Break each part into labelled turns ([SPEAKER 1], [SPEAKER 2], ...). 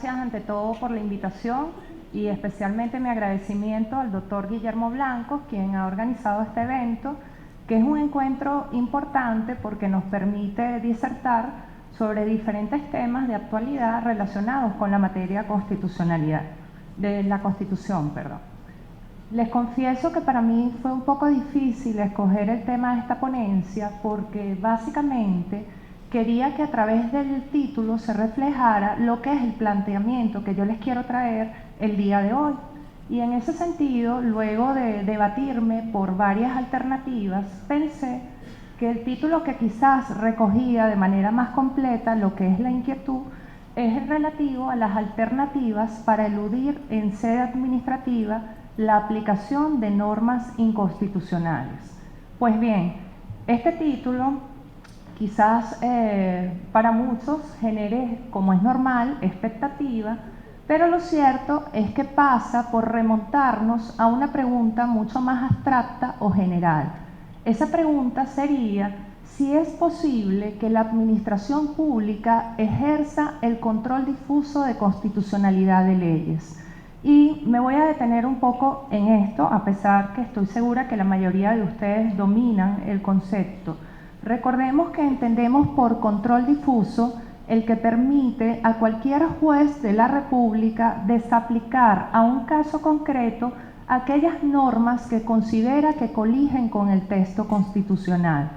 [SPEAKER 1] Gracias ante todo por la invitación y especialmente mi agradecimiento al doctor Guillermo Blanco, quien ha organizado este evento, que es un encuentro importante porque nos permite disertar sobre diferentes temas de actualidad relacionados con la materia constitucionalidad, de la Constitución. Les confieso que para mí fue un poco difícil escoger el tema de esta ponencia porque básicamente quería que a través del título se reflejara lo que es el planteamiento que yo les quiero traer el día de hoy. Y en ese sentido, luego de debatirme por varias alternativas, pensé que el título que quizás recogía de manera más completa lo que es la inquietud es el relativo a las alternativas para eludir en sede administrativa la aplicación de normas inconstitucionales. Pues bien, este título quizás para muchos genere, como es normal, expectativa, pero lo cierto es que pasa por remontarnos a una pregunta mucho más abstracta o general. Esa pregunta sería si es posible que la administración pública ejerza el control difuso de constitucionalidad de leyes. Y me voy a detener un poco en esto, a pesar que estoy segura que la mayoría de ustedes dominan el concepto. Recordemos que entendemos por control difuso el que permite a cualquier juez de la República desaplicar a un caso concreto aquellas normas que considera que coligen con el texto constitucional.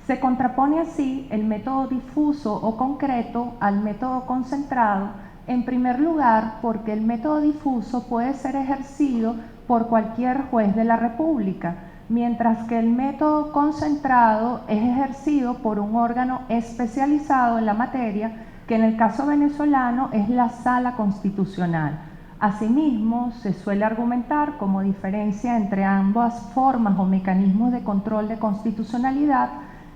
[SPEAKER 1] Se contrapone así el método difuso o concreto al método concentrado, en primer lugar porque el método difuso puede ser ejercido por cualquier juez de la República, mientras que el método concentrado es ejercido por un órgano especializado en la materia, que en el caso venezolano es la Sala Constitucional. Asimismo, se suele argumentar como diferencia entre ambas formas o mecanismos de control de constitucionalidad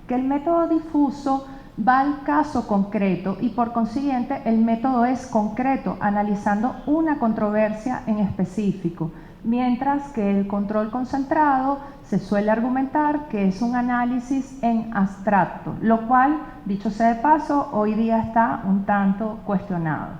[SPEAKER 1] que el método difuso va al caso concreto y por consiguiente el método es concreto, analizando una controversia en específico, mientras que el control concentrado se suele argumentar que es un análisis en abstracto, lo cual, dicho sea de paso, hoy día está un tanto cuestionado.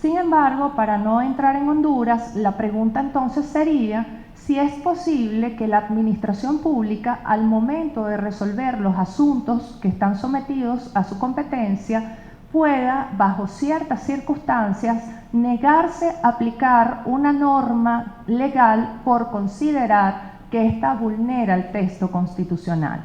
[SPEAKER 1] Sin embargo, para no entrar en Honduras, la pregunta entonces sería si es posible que la administración pública, al momento de resolver los asuntos que están sometidos a su competencia, pueda, bajo ciertas circunstancias, negarse a aplicar una norma legal por considerar que ésta vulnera el texto constitucional.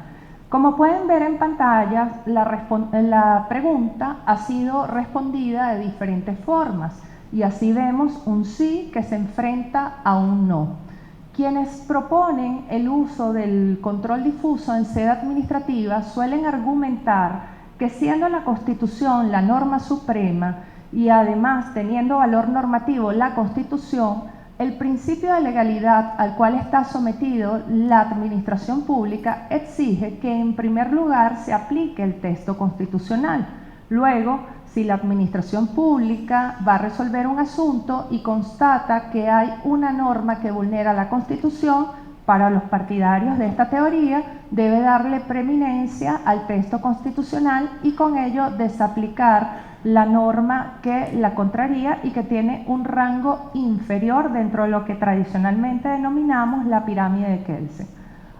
[SPEAKER 1] Como pueden ver en pantalla, la pregunta ha sido respondida de diferentes formas y así vemos un sí que se enfrenta a un no. Quienes proponen el uso del control difuso en sede administrativa suelen argumentar que siendo la Constitución la norma suprema y además teniendo valor normativo la Constitución, el principio de legalidad al cual está sometido la administración pública exige que en primer lugar se aplique el texto constitucional. Luego, si la administración pública va a resolver un asunto y constata que hay una norma que vulnera la Constitución, para los partidarios de esta teoría debe darle preeminencia al texto constitucional y con ello desaplicar la norma que la contraría y que tiene un rango inferior dentro de lo que tradicionalmente denominamos la pirámide de Kelsen.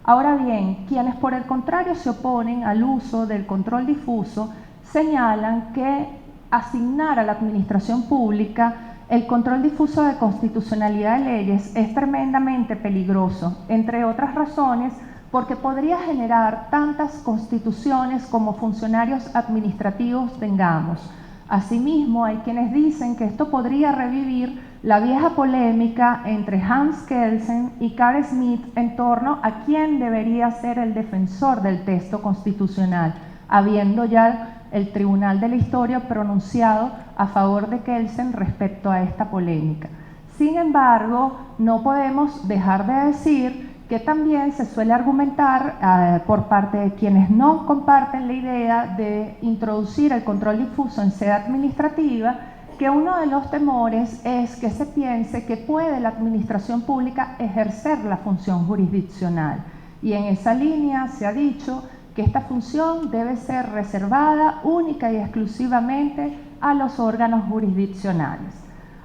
[SPEAKER 1] Ahora bien, quienes por el contrario se oponen al uso del control difuso señalan que asignar a la administración pública el control difuso de constitucionalidad de leyes es tremendamente peligroso, entre otras razones porque podría generar tantas constituciones como funcionarios administrativos tengamos. Asimismo, hay quienes dicen que esto podría revivir la vieja polémica entre Hans Kelsen y Carl Schmitt en torno a quién debería ser el defensor del texto constitucional, habiendo ya el Tribunal de la Historia pronunciado a favor de Kelsen respecto a esta polémica. Sin embargo, no podemos dejar de decir que también se suele argumentar por parte de quienes no comparten la idea de introducir el control difuso en sede administrativa, que uno de los temores es que se piense que puede la administración pública ejercer la función jurisdiccional. Y en esa línea se ha dicho que esta función debe ser reservada única y exclusivamente a los órganos jurisdiccionales.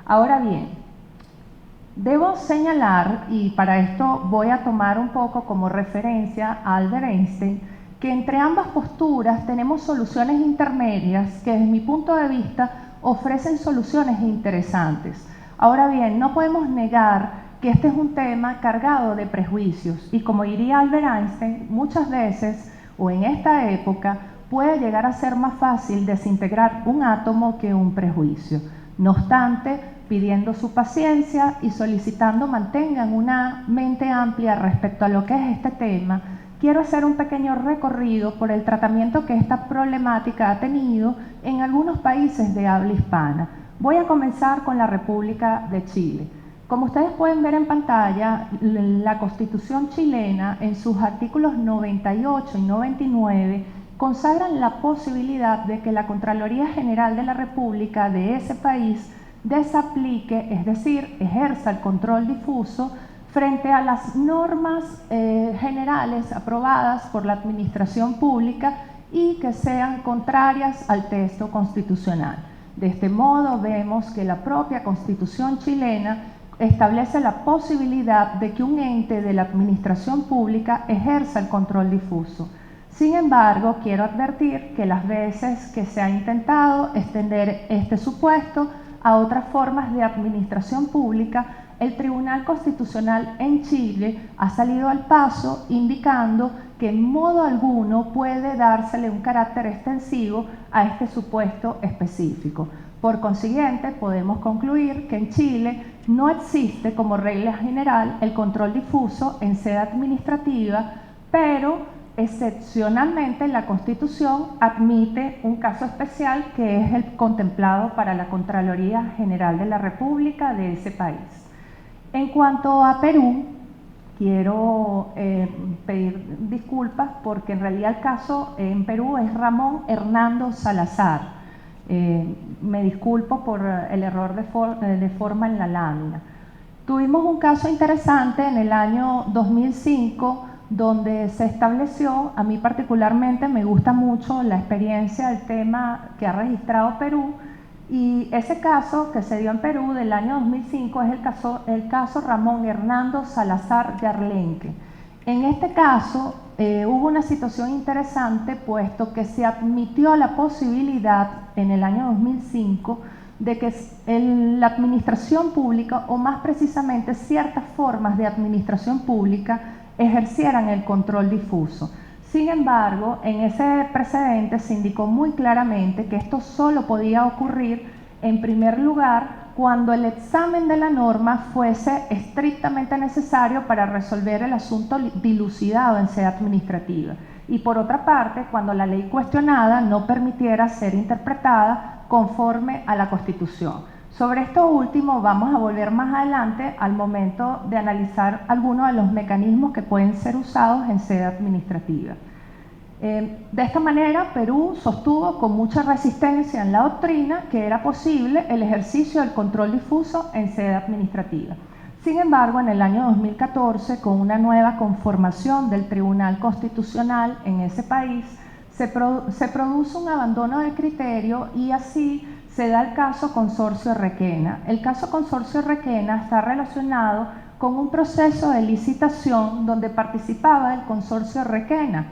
[SPEAKER 1] Ahora bien, debo señalar, y para esto voy a tomar un poco como referencia a Albert Einstein, que entre ambas posturas tenemos soluciones intermedias que desde mi punto de vista ofrecen soluciones interesantes. Ahora bien, no podemos negar que este es un tema cargado de prejuicios y, como diría Albert Einstein, muchas veces o en esta época puede llegar a ser más fácil desintegrar un átomo que un prejuicio. No obstante, pidiendo su paciencia y solicitando mantengan una mente amplia respecto a lo que es este tema, quiero hacer un pequeño recorrido por el tratamiento que esta problemática ha tenido en algunos países de habla hispana. Voy a comenzar con la República de Chile. Como ustedes pueden ver en pantalla, la Constitución chilena, en sus artículos 98 y 99, consagran la posibilidad de que la Contraloría General de la República de ese país desaplique, es decir, ejerza el control difuso frente a las normas generales aprobadas por la administración pública y que sean contrarias al texto constitucional. De este modo, vemos que la propia Constitución chilena establece la posibilidad de que un ente de la administración pública ejerza el control difuso. Sin embargo, quiero advertir que las veces que se ha intentado extender este supuesto a otras formas de administración pública, el Tribunal Constitucional en Chile ha salido al paso indicando que en modo alguno puede dársele un carácter extensivo a este supuesto específico. Por consiguiente, podemos concluir que en Chile no existe como regla general el control difuso en sede administrativa, pero excepcionalmente la Constitución admite un caso especial que es el contemplado para la Contraloría General de la República de ese país. En cuanto a Perú, quiero pedir disculpas porque en realidad el caso en Perú es Ramón Hernando Salazar. Me disculpo por el error de forma en la lámina. Tuvimos un caso interesante en el año 2005 donde se estableció, a mí particularmente me gusta mucho la experiencia, el tema que ha registrado Perú, y ese caso que se dio en Perú del año 2005 es el caso Ramón Hernando Salazar Yarlenque. En este caso hubo una situación interesante, puesto que se admitió la posibilidad en el año 2005 de que la administración pública, o más precisamente ciertas formas de administración pública, ejercieran el control difuso. Sin embargo, en ese precedente se indicó muy claramente que esto solo podía ocurrir, en primer lugar, cuando el examen de la norma fuese estrictamente necesario para resolver el asunto dilucidado en sede administrativa, y por otra parte, cuando la ley cuestionada no permitiera ser interpretada conforme a la Constitución. Sobre esto último vamos a volver más adelante al momento de analizar algunos de los mecanismos que pueden ser usados en sede administrativa. De esta manera, Perú sostuvo con mucha resistencia en la doctrina que era posible el ejercicio del control difuso en sede administrativa. Sin embargo, en el año 2014, con una nueva conformación del Tribunal Constitucional en ese país, se produce un abandono del criterio y así se da el caso Consorcio Requena. El caso Consorcio Requena está relacionado con un proceso de licitación donde participaba el Consorcio Requena,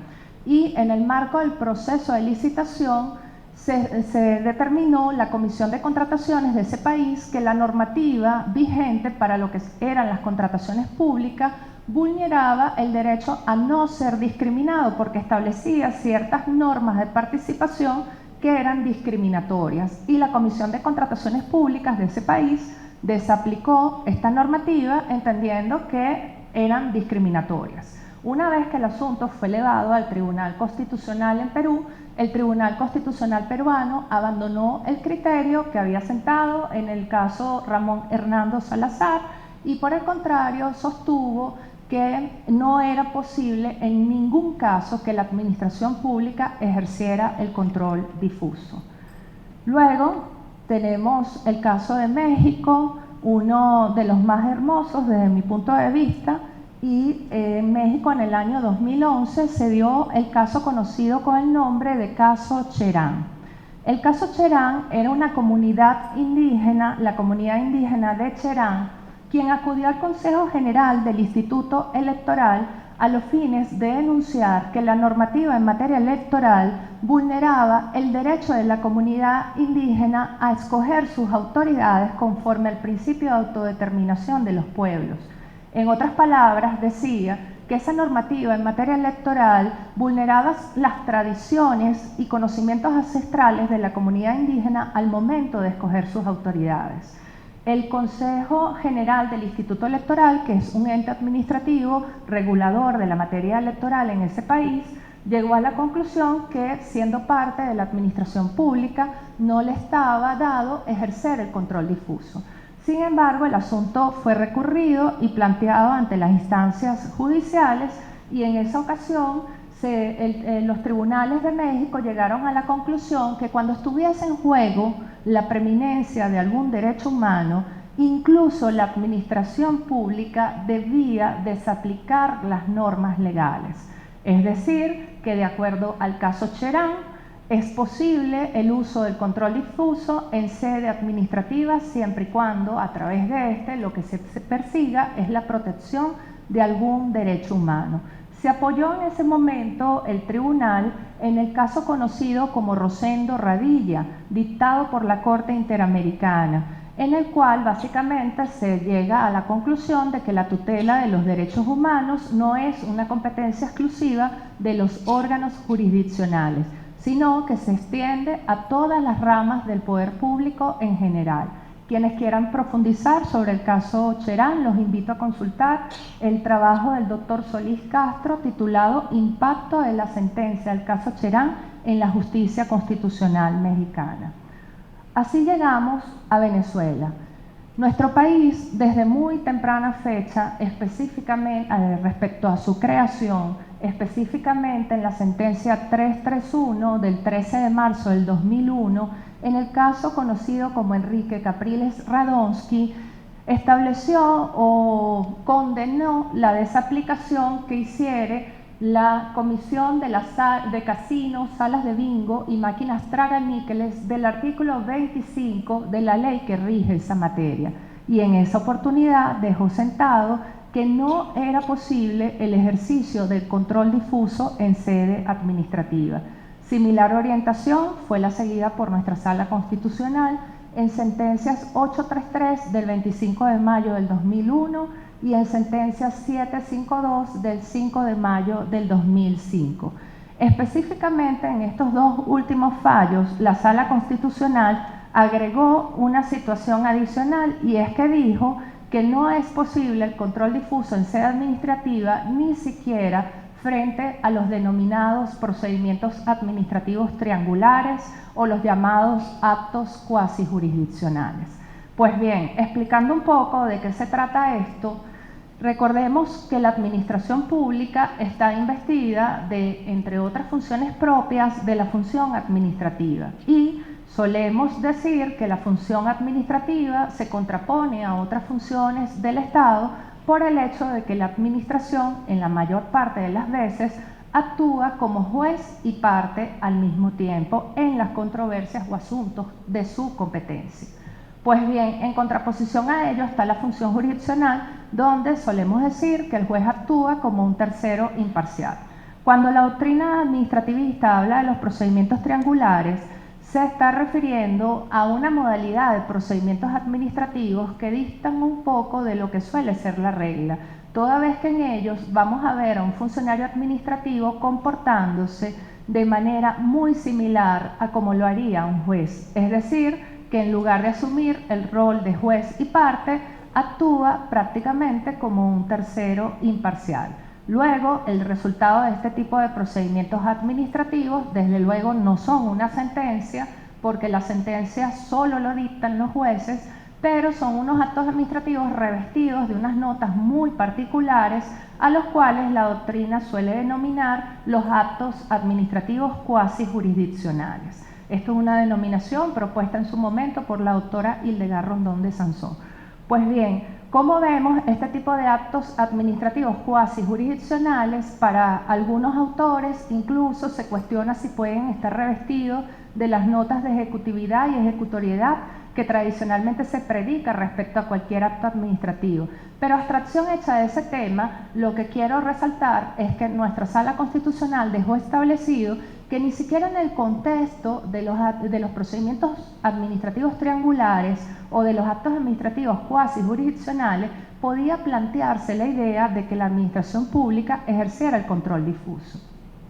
[SPEAKER 1] y en el marco del proceso de licitación se determinó la Comisión de Contrataciones de ese país que la normativa vigente para lo que eran las contrataciones públicas vulneraba el derecho a no ser discriminado, porque establecía ciertas normas de participación que eran discriminatorias, y la Comisión de Contrataciones Públicas de ese país desaplicó esta normativa entendiendo que eran discriminatorias. Una vez que el asunto fue elevado al Tribunal Constitucional en Perú, el Tribunal Constitucional peruano abandonó el criterio que había sentado en el caso Ramón Hernando Salazar y por el contrario sostuvo que no era posible en ningún caso que la administración pública ejerciera el control difuso. Luego tenemos el caso de México, uno de los más hermosos desde mi punto de vista, y en México en el año 2011 se dio el caso conocido con el nombre de caso Cherán. El caso Cherán era una comunidad indígena, la comunidad indígena de Cherán, quien acudió al Consejo General del Instituto Electoral a los fines de denunciar que la normativa en materia electoral vulneraba el derecho de la comunidad indígena a escoger sus autoridades conforme al principio de autodeterminación de los pueblos. En otras palabras, decía que esa normativa en materia electoral vulneraba las tradiciones y conocimientos ancestrales de la comunidad indígena al momento de escoger sus autoridades. El Consejo General del Instituto Electoral, que es un ente administrativo regulador de la materia electoral en ese país, llegó a la conclusión que, siendo parte de la administración pública, no le estaba dado ejercer el control difuso. Sin embargo, el asunto fue recurrido y planteado ante las instancias judiciales y en esa ocasión los tribunales de México llegaron a la conclusión que cuando estuviese en juego la preeminencia de algún derecho humano, incluso la administración pública debía desaplicar las normas legales. Es decir, que de acuerdo al caso Cherán, es posible el uso del control difuso en sede administrativa siempre y cuando a través de este lo que se persiga es la protección de algún derecho humano. Se apoyó en ese momento el tribunal en el caso conocido como Rosendo Radilla, dictado por la Corte Interamericana, en el cual básicamente se llega a la conclusión de que la tutela de los derechos humanos no es una competencia exclusiva de los órganos jurisdiccionales, sino que se extiende a todas las ramas del poder público en general. Quienes quieran profundizar sobre el caso Cherán, los invito a consultar el trabajo del doctor Solís Castro titulado Impacto de la sentencia del caso Cherán en la justicia constitucional mexicana. Así llegamos a Venezuela. Nuestro país, desde muy temprana fecha, específicamente respecto a su creación, específicamente en la sentencia 331 del 13 de marzo del 2001, en el caso conocido como Enrique Capriles Radonsky, estableció o condenó la desaplicación que hiciere la Comisión de Casinos, Salas de Bingo y Máquinas Traganíqueles del artículo 25 de la ley que rige esa materia. Y en esa oportunidad dejó sentado que no era posible el ejercicio del control difuso en sede administrativa. Similar orientación fue la seguida por nuestra Sala Constitucional en sentencias 833 del 25 de mayo del 2001 y en sentencia 752 del 5 de mayo del 2005. Específicamente en estos dos últimos fallos, la Sala Constitucional agregó una situación adicional y es que dijo que no es posible el control difuso en sede administrativa ni siquiera frente a los denominados procedimientos administrativos triangulares o los llamados actos cuasi jurisdiccionales. Pues bien, explicando un poco de qué se trata esto, recordemos que la administración pública está investida de, entre otras funciones propias, de la función administrativa y solemos decir que la función administrativa se contrapone a otras funciones del Estado por el hecho de que la administración, en la mayor parte de las veces, actúa como juez y parte al mismo tiempo en las controversias o asuntos de su competencia. Pues bien, en contraposición a ello está la función jurisdiccional, donde solemos decir que el juez actúa como un tercero imparcial. Cuando la doctrina administrativista habla de los procedimientos triangulares, se está refiriendo a una modalidad de procedimientos administrativos que distan un poco de lo que suele ser la regla, toda vez que en ellos vamos a ver a un funcionario administrativo comportándose de manera muy similar a como lo haría un juez, es decir, que en lugar de asumir el rol de juez y parte, actúa prácticamente como un tercero imparcial. Luego, el resultado de este tipo de procedimientos administrativos, desde luego, no son una sentencia, porque la sentencia solo lo dictan los jueces, pero son unos actos administrativos revestidos de unas notas muy particulares, a los cuales la doctrina suele denominar los actos administrativos cuasi jurisdiccionales. Esto es una denominación propuesta en su momento por la doctora Hildegard Rondón de Sansón. Pues bien, Como vemos, este tipo de actos administrativos cuasi jurisdiccionales, para algunos autores incluso se cuestiona si pueden estar revestidos de las notas de ejecutividad y ejecutoriedad que tradicionalmente se predica respecto a cualquier acto administrativo. Pero abstracción hecha de ese tema, lo que quiero resaltar es que nuestra Sala Constitucional dejó establecido que ni siquiera en el contexto de los procedimientos administrativos triangulares o de los actos administrativos cuasi jurisdiccionales podía plantearse la idea de que la administración pública ejerciera el control difuso.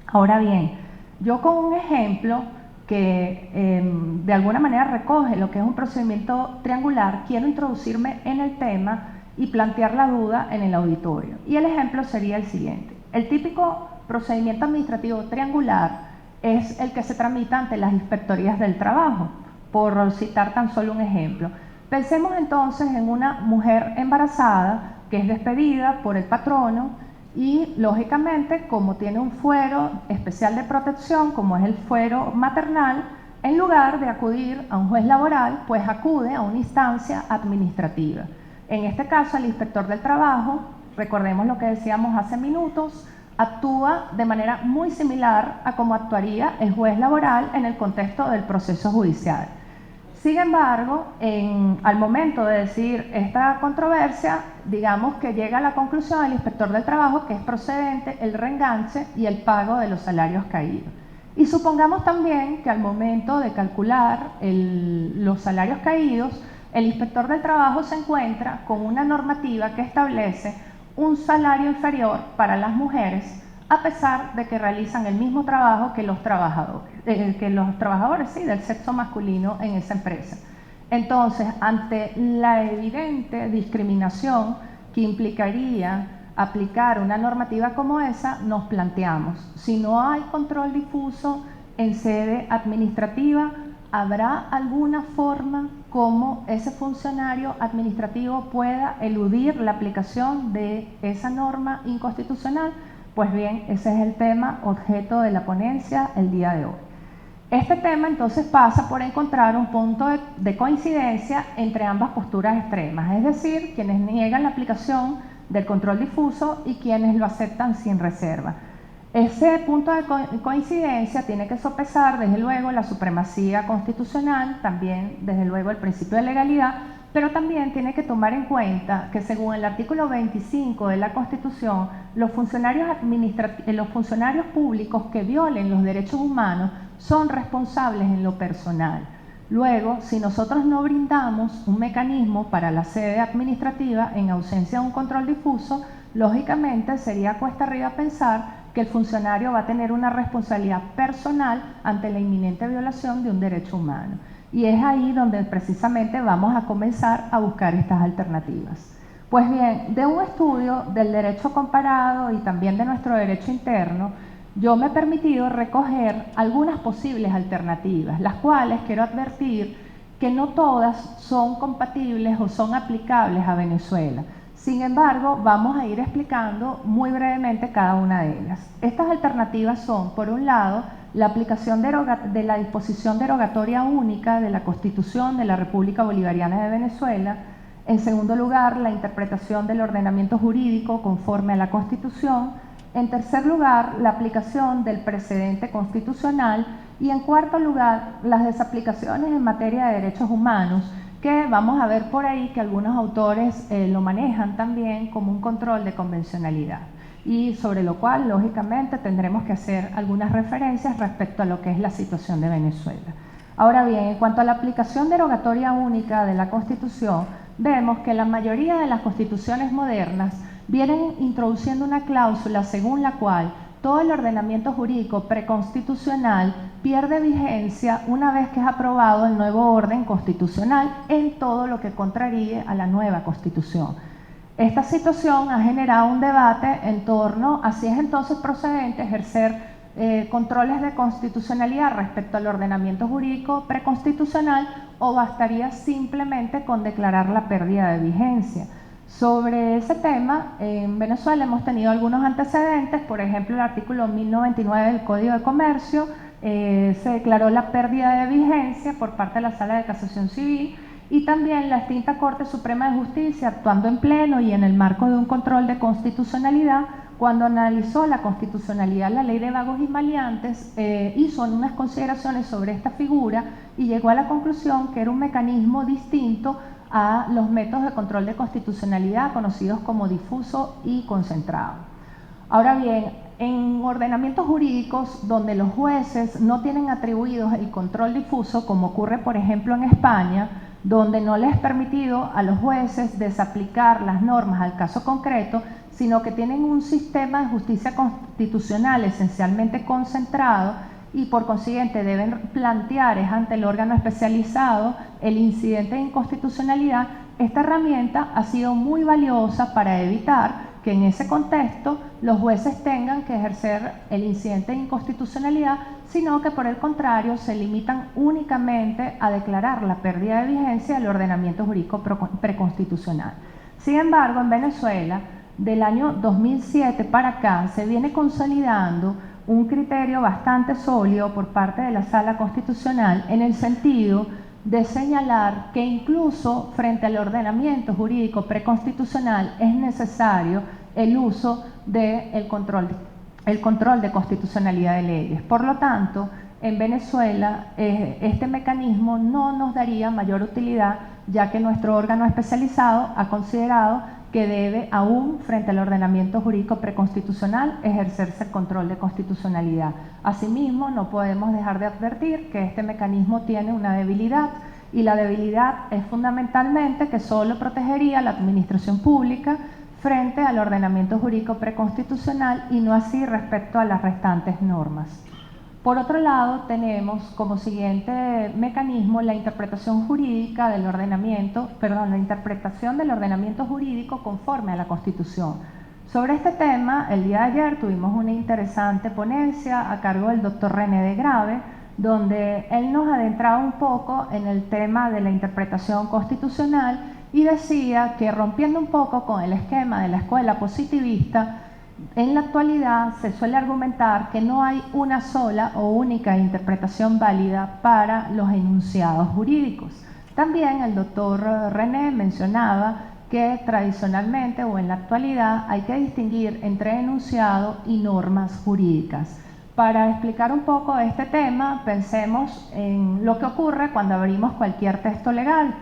[SPEAKER 1] Ahora bien, yo con un ejemplo que de alguna manera recoge lo que es un procedimiento triangular, quiero introducirme en el tema y plantear la duda en el auditorio. Y el ejemplo sería el siguiente. El típico procedimiento administrativo triangular es el que se tramita ante las inspectorías del trabajo, por citar tan solo un ejemplo. Pensemos entonces en una mujer embarazada que es despedida por el patrono y, lógicamente, como tiene un fuero especial de protección, como es el fuero maternal, en lugar de acudir a un juez laboral, pues acude a una instancia administrativa. En este caso, el inspector del trabajo, recordemos lo que decíamos hace minutos, actúa de manera muy similar a como actuaría el juez laboral en el contexto del proceso judicial. Sin embargo, al momento de decidir esta controversia, digamos que llega a la conclusión el inspector del trabajo que es procedente el reenganche y el pago de los salarios caídos. Y supongamos también que al momento de calcular los salarios caídos, el inspector del trabajo se encuentra con una normativa que establece un salario inferior para las mujeres, a pesar de que realizan el mismo trabajo que los trabajadores, sí, del sexo masculino en esa empresa. Entonces, ante la evidente discriminación que implicaría aplicar una normativa como esa, nos planteamos, si no hay control difuso en sede administrativa, ¿habrá alguna forma como ese funcionario administrativo pueda eludir la aplicación de esa norma inconstitucional? Pues bien, ese es el tema objeto de la ponencia el día de hoy. Este tema entonces pasa por encontrar un punto de coincidencia entre ambas posturas extremas, es decir, quienes niegan la aplicación del control difuso y quienes lo aceptan sin reserva. Ese punto de coincidencia tiene que sopesar, desde luego, la supremacía constitucional, también, desde luego, el principio de legalidad, pero también tiene que tomar en cuenta que, según el artículo 25 de la Constitución, los funcionarios públicos que violen los derechos humanos son responsables en lo personal. Luego, si nosotros no brindamos un mecanismo para la sede administrativa en ausencia de un control difuso, lógicamente sería cuesta arriba pensar que el funcionario va a tener una responsabilidad personal ante la inminente violación de un derecho humano. Y es ahí donde precisamente vamos a comenzar a buscar estas alternativas. Pues bien, de un estudio del derecho comparado y también de nuestro derecho interno, yo me he permitido recoger algunas posibles alternativas, las cuales quiero advertir que no todas son compatibles o son aplicables a Venezuela. Sin embargo, vamos a ir explicando muy brevemente cada una de ellas. Estas alternativas son, por un lado, la aplicación de la disposición derogatoria única de la Constitución de la República Bolivariana de Venezuela. En segundo lugar, la interpretación del ordenamiento jurídico conforme a la Constitución. En tercer lugar, la aplicación del precedente constitucional. Y en cuarto lugar, las desaplicaciones en materia de derechos humanos, que vamos a ver por ahí que algunos autores lo manejan también como un control de convencionalidad, y sobre lo cual, lógicamente, tendremos que hacer algunas referencias respecto a lo que es la situación de Venezuela. Ahora bien, en cuanto a la aplicación derogatoria única de la Constitución, vemos que la mayoría de las constituciones modernas vienen introduciendo una cláusula según la cual todo el ordenamiento jurídico preconstitucional pierde vigencia una vez que es aprobado el nuevo orden constitucional en todo lo que contraríe a la nueva Constitución. Esta situación ha generado un debate en torno a si es entonces procedente ejercer controles de constitucionalidad respecto al ordenamiento jurídico preconstitucional o bastaría simplemente con declarar la pérdida de vigencia. Sobre ese tema, en Venezuela hemos tenido algunos antecedentes, por ejemplo, el artículo 1099 del Código de Comercio se declaró la pérdida de vigencia por parte de la Sala de Casación Civil y también la extinta Corte Suprema de Justicia, actuando en pleno y en el marco de un control de constitucionalidad, cuando analizó la constitucionalidad de la ley de vagos y maleantes, hizo unas consideraciones sobre esta figura y llegó a la conclusión que era un mecanismo distinto a los métodos de control de constitucionalidad conocidos como difuso y concentrado. Ahora bien, en ordenamientos jurídicos donde los jueces no tienen atribuidos el control difuso, como ocurre por ejemplo en España, donde no les es permitido a los jueces desaplicar las normas al caso concreto, sino que tienen un sistema de justicia constitucional esencialmente concentrado y por consiguiente deben plantear ante el órgano especializado el incidente de inconstitucionalidad. Esta herramienta ha sido muy valiosa para evitar que en ese contexto los jueces tengan que ejercer el incidente de inconstitucionalidad, sino que por el contrario se limitan únicamente a declarar la pérdida de vigencia del ordenamiento jurídico preconstitucional. Sin embargo, en Venezuela, del año 2007 para acá, se viene consolidando un criterio bastante sólido por parte de la Sala Constitucional en el sentido de señalar que incluso frente al ordenamiento jurídico preconstitucional es necesario el uso del control de constitucionalidad de leyes. Por lo tanto, en Venezuela este mecanismo no nos daría mayor utilidad, ya que nuestro órgano especializado ha considerado que debe, aún frente al ordenamiento jurídico preconstitucional, ejercerse el control de constitucionalidad. Asimismo, no podemos dejar de advertir que este mecanismo tiene una debilidad, y la debilidad es fundamentalmente que solo protegería a la administración pública frente al ordenamiento jurídico preconstitucional y no así respecto a las restantes normas. Por otro lado, tenemos como siguiente mecanismo la interpretación jurídica del ordenamiento, la interpretación del ordenamiento jurídico conforme a la Constitución. Sobre este tema, el día de ayer tuvimos una interesante ponencia a cargo del doctor René de Grave, donde él nos adentraba un poco en el tema de la interpretación constitucional y decía que, rompiendo un poco con el esquema de la escuela positivista, en la actualidad se suele argumentar que no hay una sola o única interpretación válida para los enunciados jurídicos. También el doctor René mencionaba que tradicionalmente o en la actualidad hay que distinguir entre enunciado y normas jurídicas. Para explicar un poco este tema, pensemos en lo que ocurre cuando abrimos cualquier texto legal.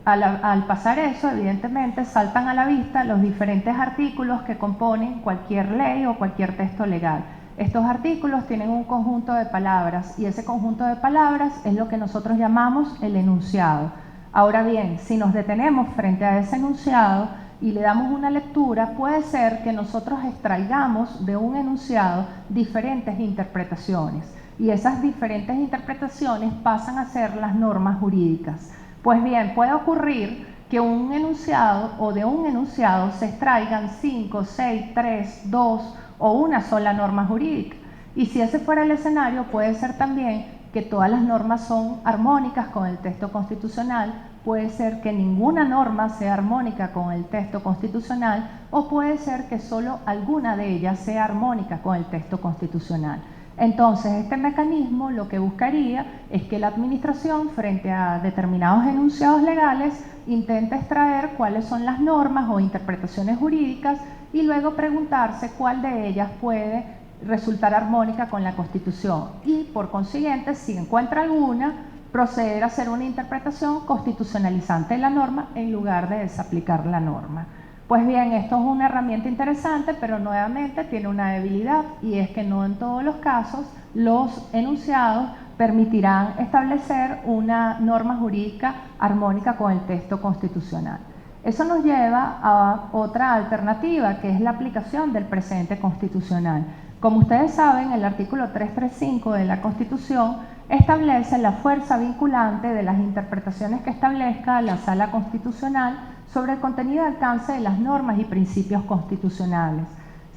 [SPEAKER 1] Al pasar eso, evidentemente, saltan a la vista los diferentes artículos que componen cualquier ley o cualquier texto legal. Estos artículos tienen un conjunto de palabras y ese conjunto de palabras es lo que nosotros llamamos el enunciado. Ahora bien, si nos detenemos frente a ese enunciado y le damos una lectura, puede ser que nosotros extraigamos de un enunciado diferentes interpretaciones y esas diferentes interpretaciones pasan a ser las normas jurídicas. Pues bien, puede ocurrir que un enunciado o de un enunciado se extraigan 5, 6, 3, 2 o una sola norma jurídica. Y si ese fuera el escenario, puede ser también que todas las normas son armónicas con el texto constitucional, puede ser que ninguna norma sea armónica con el texto constitucional o puede ser que solo alguna de ellas sea armónica con el texto constitucional. Entonces, este mecanismo lo que buscaría es que la administración, frente a determinados enunciados legales, intente extraer cuáles son las normas o interpretaciones jurídicas y luego preguntarse cuál de ellas puede resultar armónica con la Constitución y, por consiguiente, si encuentra alguna, proceder a hacer una interpretación constitucionalizante de la norma en lugar de desaplicar la norma. Pues bien, esto es una herramienta interesante, pero nuevamente tiene una debilidad y es que no en todos los casos los enunciados permitirán establecer una norma jurídica armónica con el texto constitucional. Eso nos lleva a otra alternativa, que es la aplicación del precedente constitucional. Como ustedes saben, el artículo 335 de la Constitución establece la fuerza vinculante de las interpretaciones que establezca la Sala Constitucional sobre el contenido y alcance de las normas y principios constitucionales.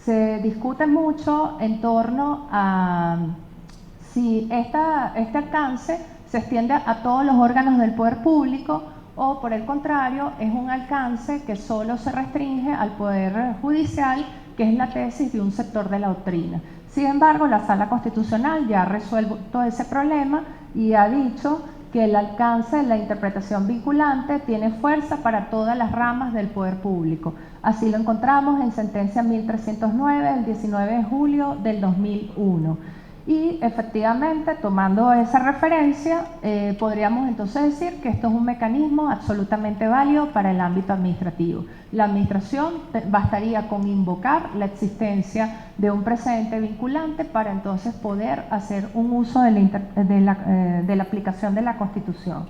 [SPEAKER 1] Se discute mucho en torno a si este alcance se extiende a todos los órganos del poder público o, por el contrario, es un alcance que solo se restringe al Poder Judicial, que es la tesis de un sector de la doctrina. Sin embargo, la Sala Constitucional ya ha resuelto ese problema y ha dicho que el alcance de la interpretación vinculante tiene fuerza para todas las ramas del poder público. Así lo encontramos en sentencia 1309 del 19 de julio del 2001. Y efectivamente, tomando esa referencia, podríamos entonces decir que esto es un mecanismo absolutamente válido para el ámbito administrativo. La administración bastaría con invocar la existencia de un precedente vinculante para entonces poder hacer un uso de la aplicación de la Constitución.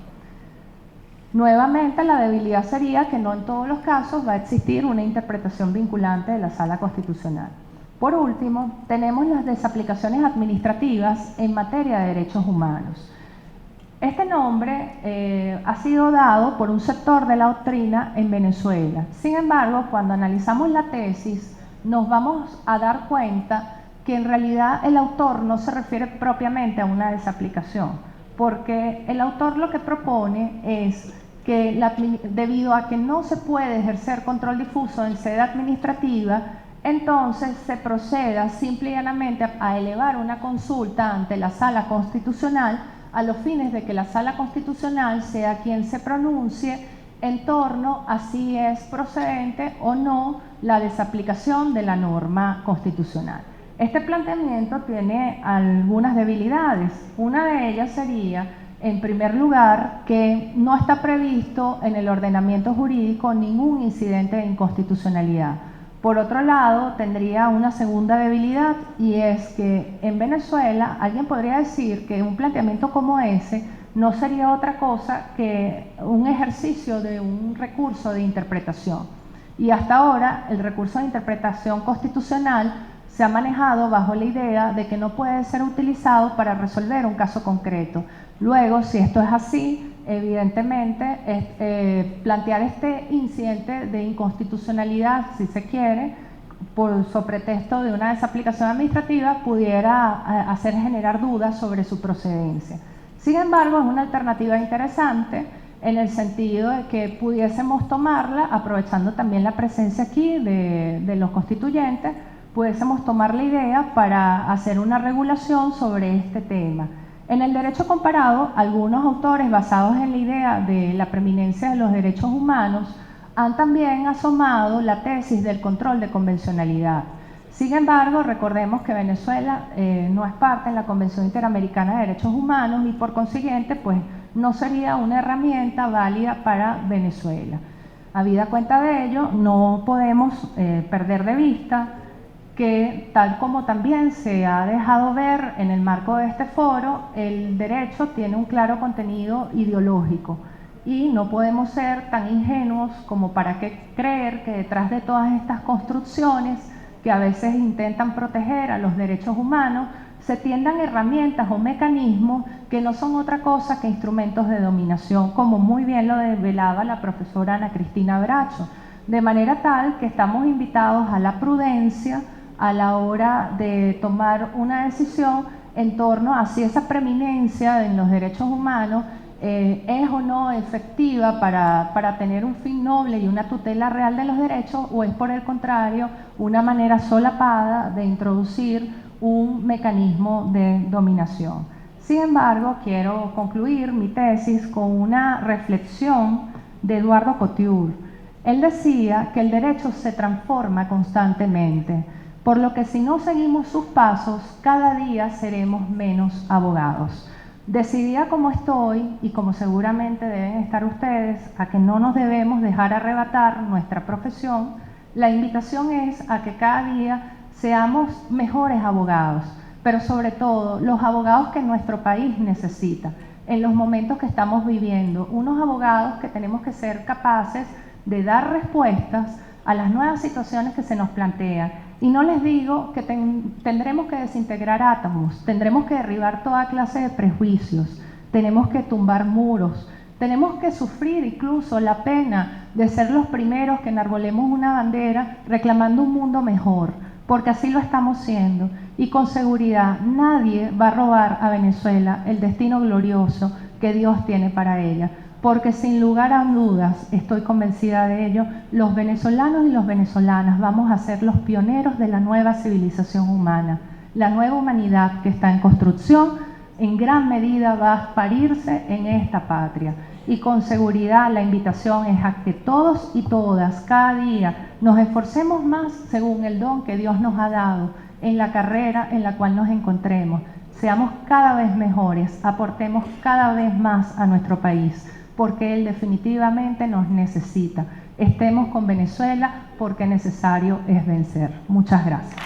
[SPEAKER 1] Nuevamente, la debilidad sería que no en todos los casos va a existir una interpretación vinculante de la Sala Constitucional. Por último, tenemos las desaplicaciones administrativas en materia de derechos humanos. Este nombre ha sido dado por un sector de la doctrina en Venezuela. Sin embargo, cuando analizamos la tesis, nos vamos a dar cuenta que en realidad el autor no se refiere propiamente a una desaplicación, porque el autor lo que propone es que debido a que no se puede ejercer control difuso en sede administrativa, entonces se proceda simple y llanamente a elevar una consulta ante la Sala Constitucional a los fines de que la Sala Constitucional sea quien se pronuncie en torno a si es procedente o no la desaplicación de la norma constitucional. Este planteamiento tiene algunas debilidades. Una de ellas sería, en primer lugar, que no está previsto en el ordenamiento jurídico ningún incidente de inconstitucionalidad. Por otro lado, tendría una segunda debilidad, y es que en Venezuela alguien podría decir que un planteamiento como ese no sería otra cosa que un ejercicio de un recurso de interpretación. Y hasta ahora el recurso de interpretación constitucional se ha manejado bajo la idea de que no puede ser utilizado para resolver un caso concreto. Luego, si esto es así, evidentemente, plantear este incidente de inconstitucionalidad, si se quiere, por pretexto de una desaplicación administrativa, pudiera hacer generar dudas sobre su procedencia. Sin embargo, es una alternativa interesante en el sentido de que pudiésemos tomarla, aprovechando también la presencia aquí de los constituyentes, pudiésemos tomar la idea para hacer una regulación sobre este tema. En el derecho comparado, algunos autores basados en la idea de la preeminencia de los derechos humanos han también asomado la tesis del control de convencionalidad. Sin embargo, recordemos que Venezuela no es parte en la Convención Interamericana de Derechos Humanos y por consiguiente pues, no sería una herramienta válida para Venezuela. Habida cuenta de ello, no podemos perder de vista que, tal como también se ha dejado ver en el marco de este foro, el derecho tiene un claro contenido ideológico y no podemos ser tan ingenuos como para creer que detrás de todas estas construcciones que a veces intentan proteger a los derechos humanos, se tiendan herramientas o mecanismos que no son otra cosa que instrumentos de dominación, como muy bien lo desvelaba la profesora Ana Cristina Bracho, de manera tal que estamos invitados a la prudencia a la hora de tomar una decisión en torno a si esa preeminencia en los derechos humanos es o no efectiva para tener un fin noble y una tutela real de los derechos, o es por el contrario una manera solapada de introducir un mecanismo de dominación. Sin embargo, quiero concluir mi tesis con una reflexión de Eduardo Couture. Él decía que el derecho se transforma constantemente, por lo que si no seguimos sus pasos, cada día seremos menos abogados. Decidida como estoy, y como seguramente deben estar ustedes, a que no nos debemos dejar arrebatar nuestra profesión, la invitación es a que cada día seamos mejores abogados, pero sobre todo los abogados que nuestro país necesita en los momentos que estamos viviendo, unos abogados que tenemos que ser capaces de dar respuestas a las nuevas situaciones que se nos plantean. Y no les digo que tendremos que desintegrar átomos, tendremos que derribar toda clase de prejuicios, tenemos que tumbar muros, tenemos que sufrir incluso la pena de ser los primeros que enarbolemos una bandera reclamando un mundo mejor, porque así lo estamos siendo. Y con seguridad nadie va a robar a Venezuela el destino glorioso que Dios tiene para ella, porque sin lugar a dudas, estoy convencida de ello, los venezolanos y las venezolanas vamos a ser los pioneros de la nueva civilización humana, la nueva humanidad que está en construcción, en gran medida va a parirse en esta patria. Y con seguridad la invitación es a que todos y todas, cada día, nos esforcemos más según el don que Dios nos ha dado en la carrera en la cual nos encontremos. Seamos cada vez mejores, aportemos cada vez más a nuestro país, porque Él definitivamente nos necesita. Estemos con Venezuela porque necesario es vencer. Muchas gracias.